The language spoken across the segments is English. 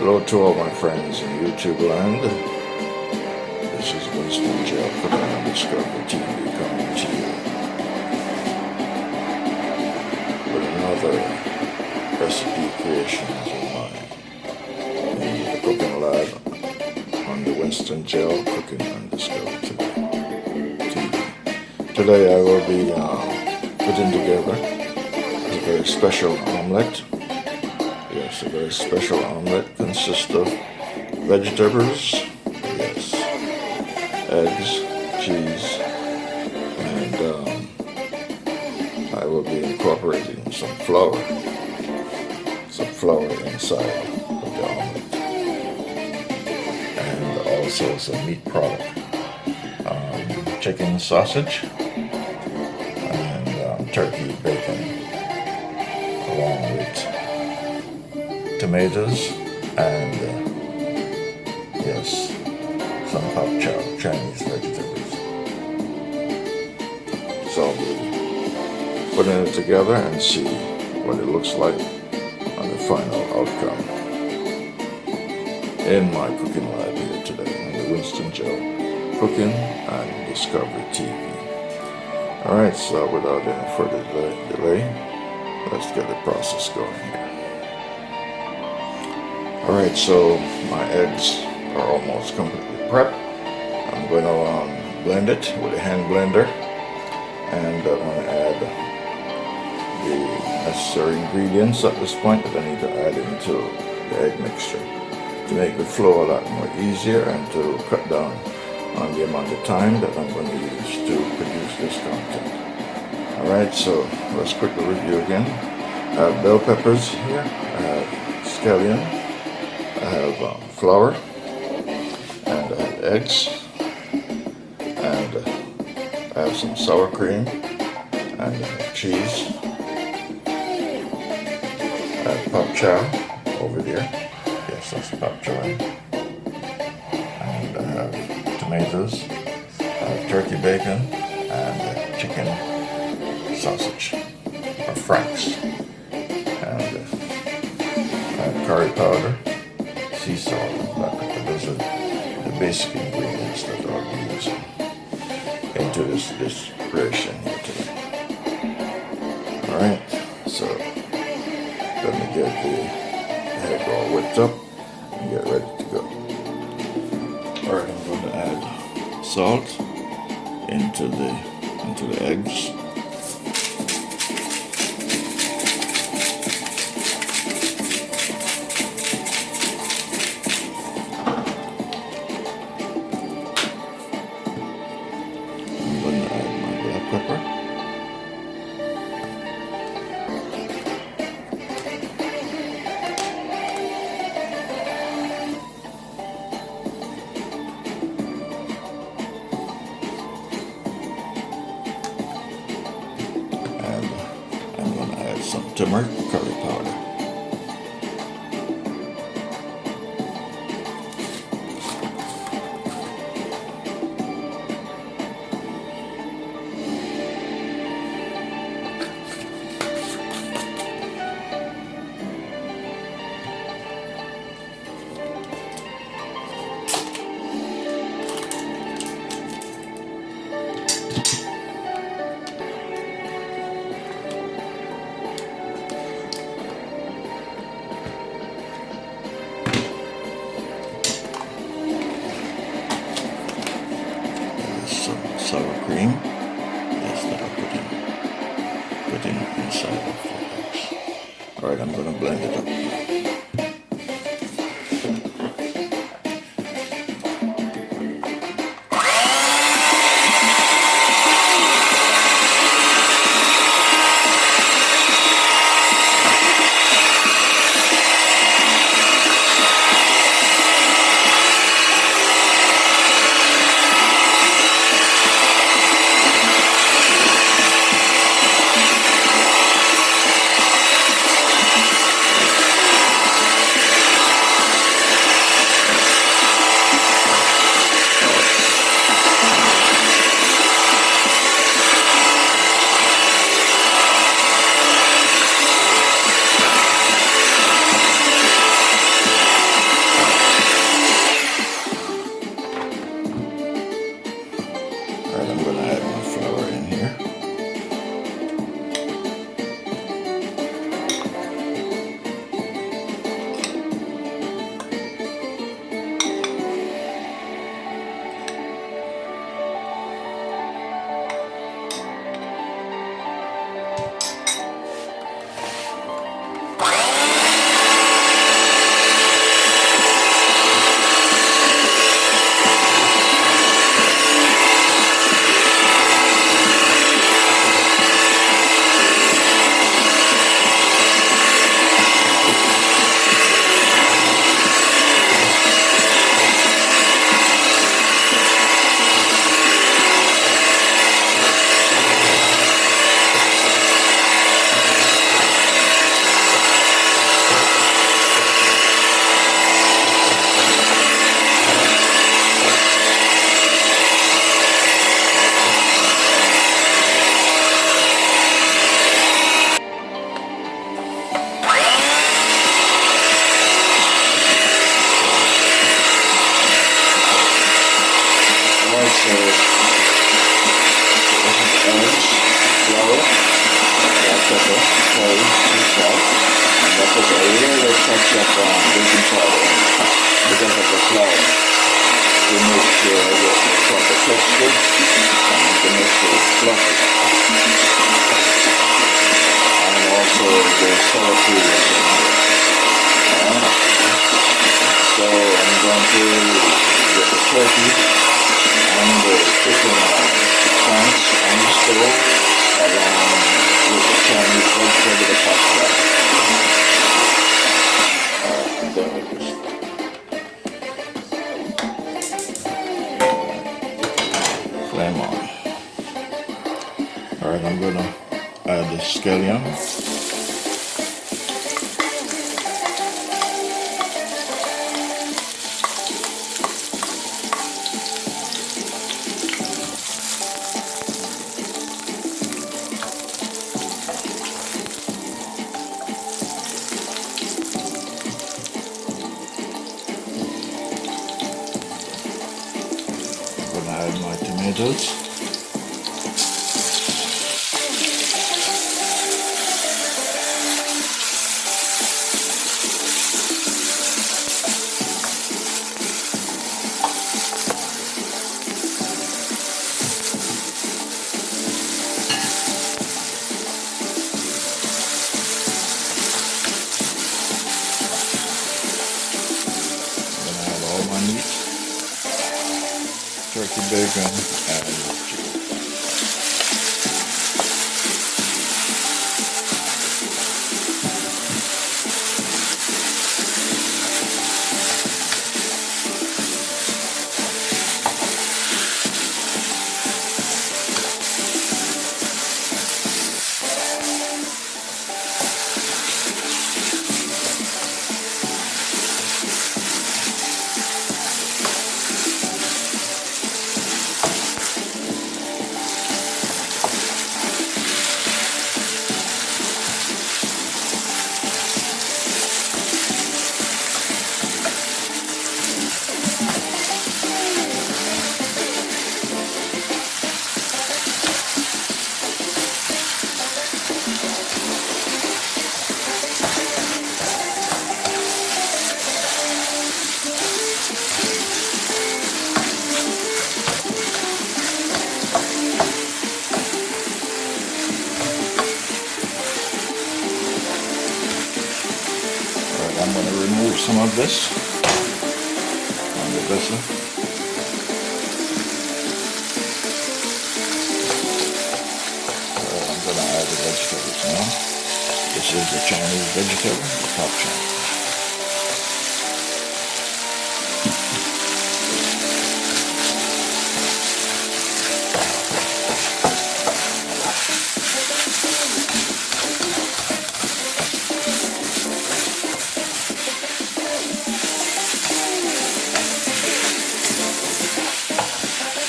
Hello to all my friends in YouTube land. This is Winston GeL Cooking on Discovery TV coming to you with another recipe creations of mine in the cooking lab on the Winston GeL Cooking on Discovery TV. Today I will be putting together a very special omelette. Yes, a very special omelette consists of vegetables, yes, eggs, cheese, and I will be incorporating some flour inside of the omelette, and also some meat product, chicken sausage, and turkey bacon, along with tomatoes and yes, some pop chow, Chinese vegetables. So I'll be putting it together and see what it looks like on the final outcome in my cooking lab here today on the Winston GeL Cooking and Discovery TV. Alright, so without any further delay, let's get the process going here. Alright, so my eggs are almost completely prepped. I'm going to blend it with a hand blender, and I'm going to add the necessary ingredients at this point that I need to add into the egg mixture to make the flow a lot more easier and to cut down on the amount of time that I'm going to use to produce this content. Alright, so let's quickly review again. I have bell peppers here, I have scallion, I have flour, and I have eggs, and I have some sour cream, and cheese. I have pop chow over there. Yes, that's pop chow. And I have tomatoes, I have turkey bacon, and chicken sausage, or franks. And I have curry powder, sea salt, and black pepper. Those are the basic ingredients that I'll be using into this creation here today. Alright, so let me get the egg all whipped up and get ready to go. Alright, I'm going to add salt into the eggs. Pepper. And I'm going to add some turmeric curry powder. Sour cream, yes, that I'll put in inside of the eggs. Alright, I'm going to blend it up. Alright, I'm going to add my flour in here. So this is eggs, flour, black pepper, curry, sea salt, and that puts a little touch of baking powder because of the flour to make sure that the proper texture and to make sure it's fluffy. And also the sour cream is in here. So I'm going to get the turkey and the chicken chunks on the stove along with the Chinese vegetable pasta. I'm done with this. Flame on. Alright, I'm going to add the scallion. Add my tomatoes. I'm gonna add all my meat. Turkey, bacon, and chicken. I'm going to remove some of this on the vessel. I'm going to add the vegetables now. This is the Chinese vegetable, the top chunk.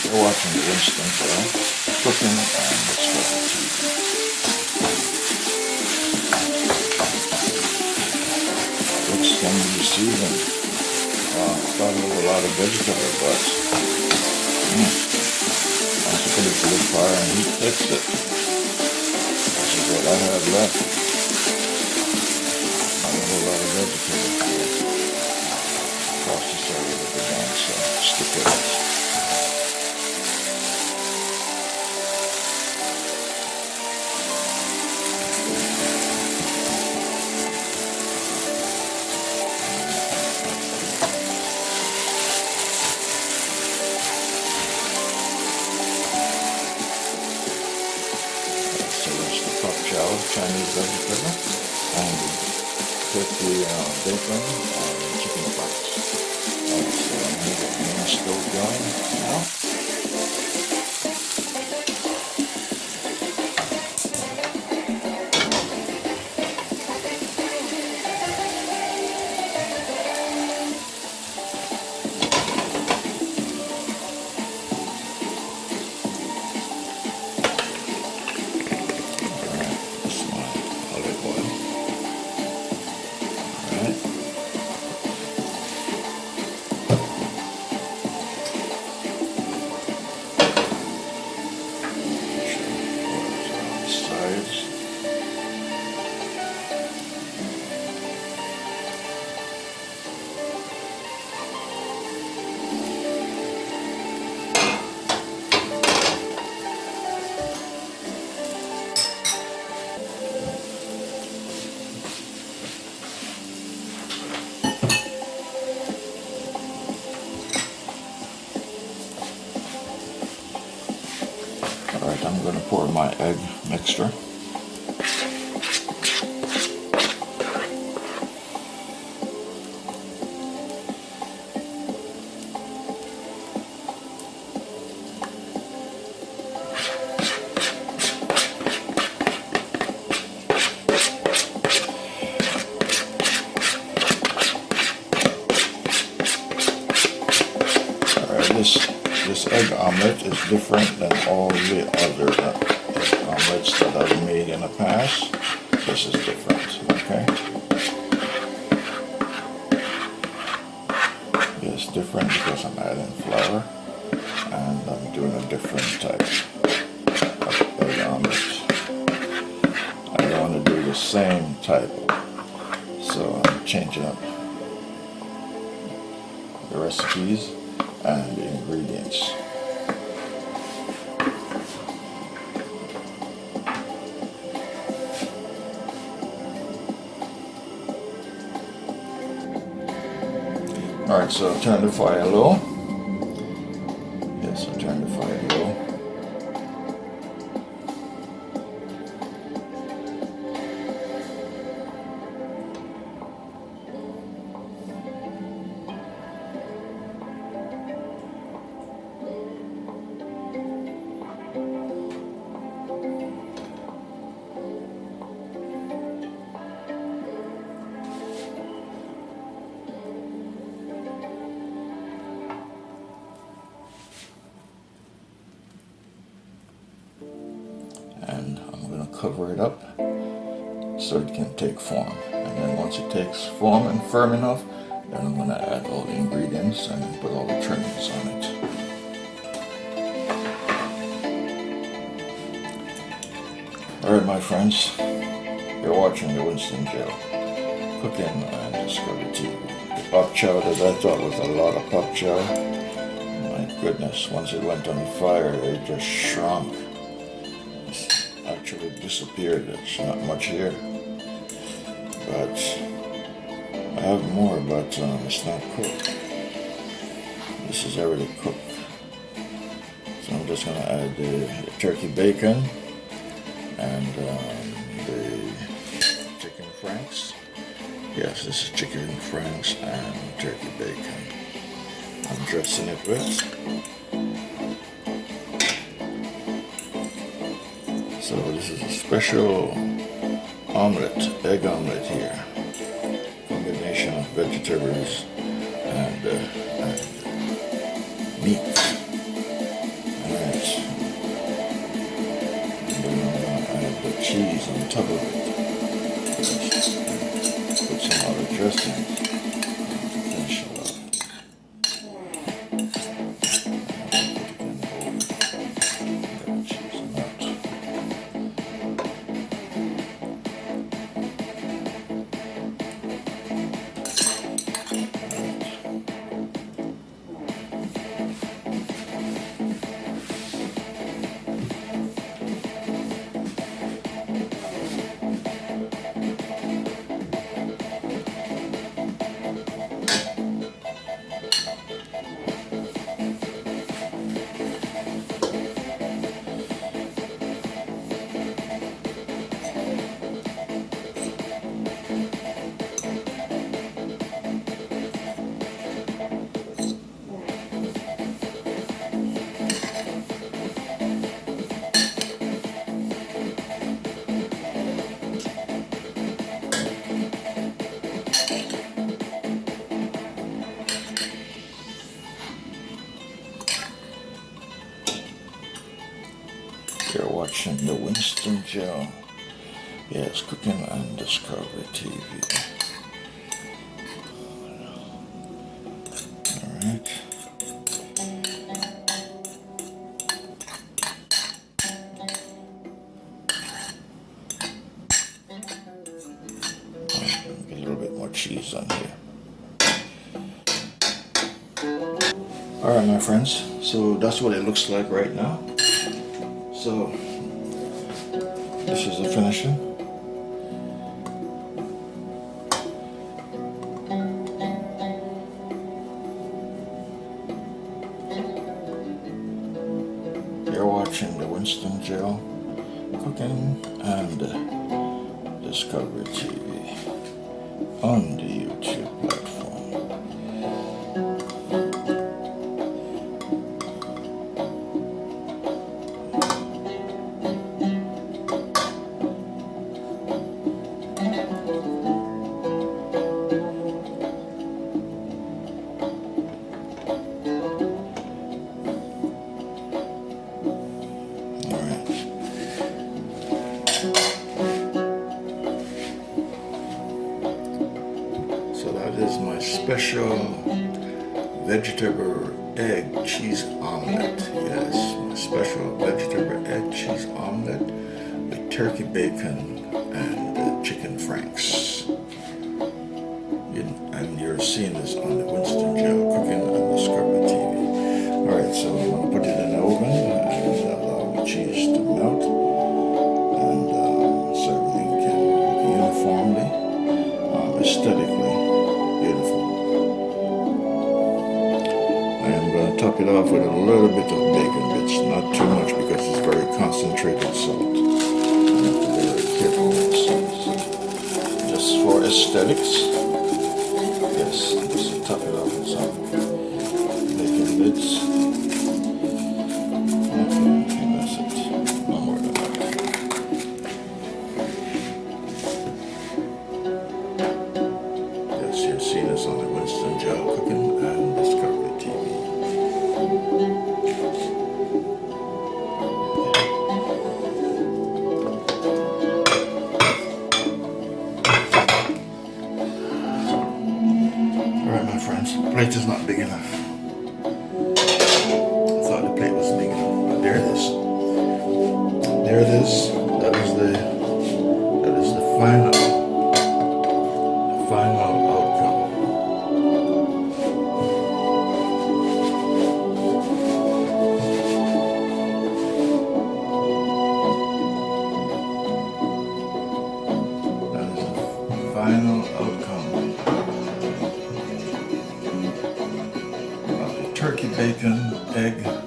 You're watching the Winston GeL cooking and specialty. Looks can be seasoned. I thought it was a lot of vegetable, but once you put to the fire and heat fix it. This is what I have left. Not a whole lot of vegetables. Process a little bit down, so stick with it. So that's the pop chow, Chinese vegetable, and put the bacon and chicken thighs. Alright, so I'm going to get the main stove going now. Alright, I'm going to pour my egg mixture. This egg omelet is different than all the other egg omelets that I've made in the past. This is different, okay? It's different because I'm adding flour and I'm doing a different type of egg omelet. I don't want to do the same type, so I'm changing up the recipes and the ingredients. Alright, so turn the fire low. Yes, I turn the fire low. And I'm going to cover it up so it can take form. And then once it takes form and firm enough, then I'm going to add all the ingredients and put all the trimmings on it. Alright my friends, you're watching the Winston GeL Cooking and Discovery TV. The pop chow that I thought was a lot of pop chow, my goodness, once it went on the fire it just shrunk. Actually disappeared. It's not much here, but I have more, but it's not cooked. This is already cooked, so I'm just going to add the turkey bacon and the chicken franks. Yes, this is chicken franks and turkey bacon. I'm dressing it with. So this is a special omelette, egg omelette here. Combination of vegetables and meat. Alright. And then I'm going to add the cheese on top of it. Put some other dressing to finish it off. Put it in the oven. You're watching the Winston GeL. Yes, cooking on Discovery TV. Alright. Get a little bit more cheese on here. Alright, my friends, so that's what it looks like right now. So this is the finishing. You're watching the Winston GeL cooking and Discovery TV on the YouTube platform. So that is my special vegetable egg cheese omelette. Yes, my special vegetable egg cheese omelette with turkey bacon and chicken franks. And you're seeing this on the Winston GeL cooking on Discovery TV. Alright, so I'm going to put it in the oven and allow the cheese to melt. And so everything can look uniformly, aesthetically beautiful. I am going to top it off with a little bit of bacon bits, not too much because it's very concentrated salt. I have to be very careful with the salt. Just for aesthetics, yes, just to top it off with some bacon bits. Okay, that's it. No more than that. Yes, you're seeing this on the Winston GeL cooking and Discovery TV. Alright, my friends, the plate is not big enough. I thought the plate was big enough, but there it is. There it is. That is the final outcome. That is the final outcome of the turkey bacon, egg, and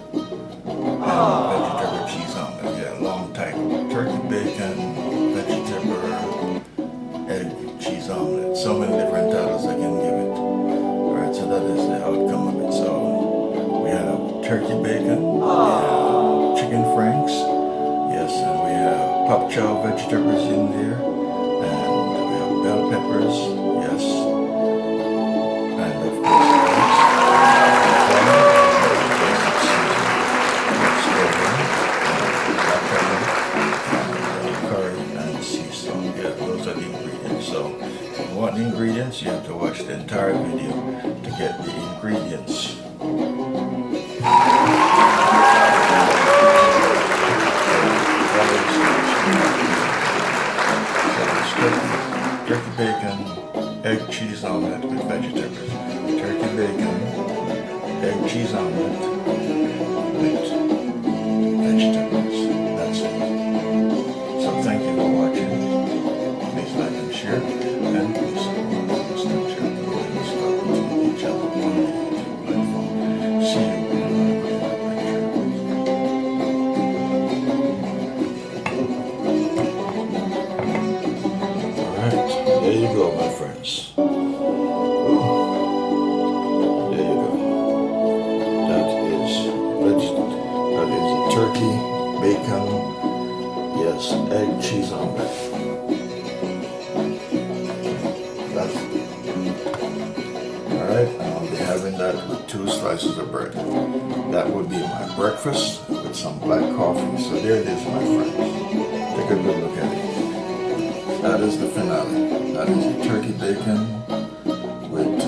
vegetable cheese omelet. Yeah, long title. Turkey bacon, vegetable, egg, cheese omelet. So many different titles I can give it. Alright, so that is the outcome of it. So we have turkey bacon, we have chicken franks, yes, and we have pop chow vegetables in there, and we have bell peppers, yes, and of course, curry and sea salt. Yeah, those are the ingredients. So if you want the ingredients, you have to watch the entire video to get the ingredients. Turkey bacon, egg cheese omelette with vegetables. Turkey bacon, egg cheese omelette with vegetables. That's it. So thank you for watching. Please like and share, and please support Winston GeL and Discovery TV channel on the YouTube platform. See you in another picture. Alright, there you go, my friends. There you go. That is a turkey, bacon, yes, egg cheese omelette. Alright, I'll be having that with 2 slices of bread. That would be my breakfast with with some black coffee. So there it is, my friends. Take a good look at it. That is the finale. That is the turkey bacon with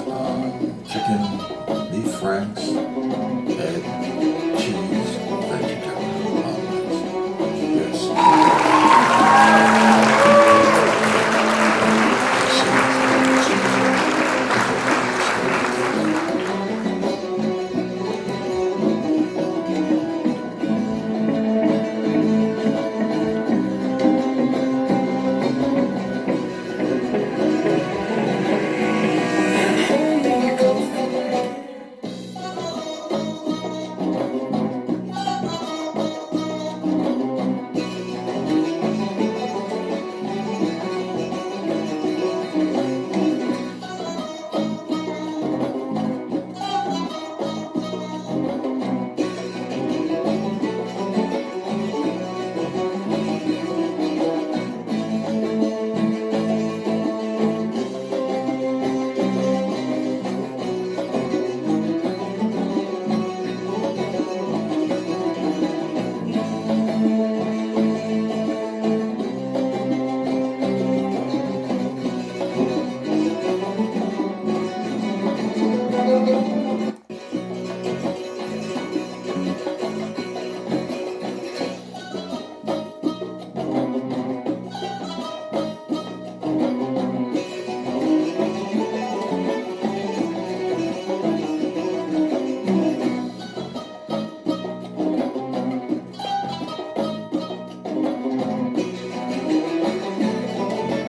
chicken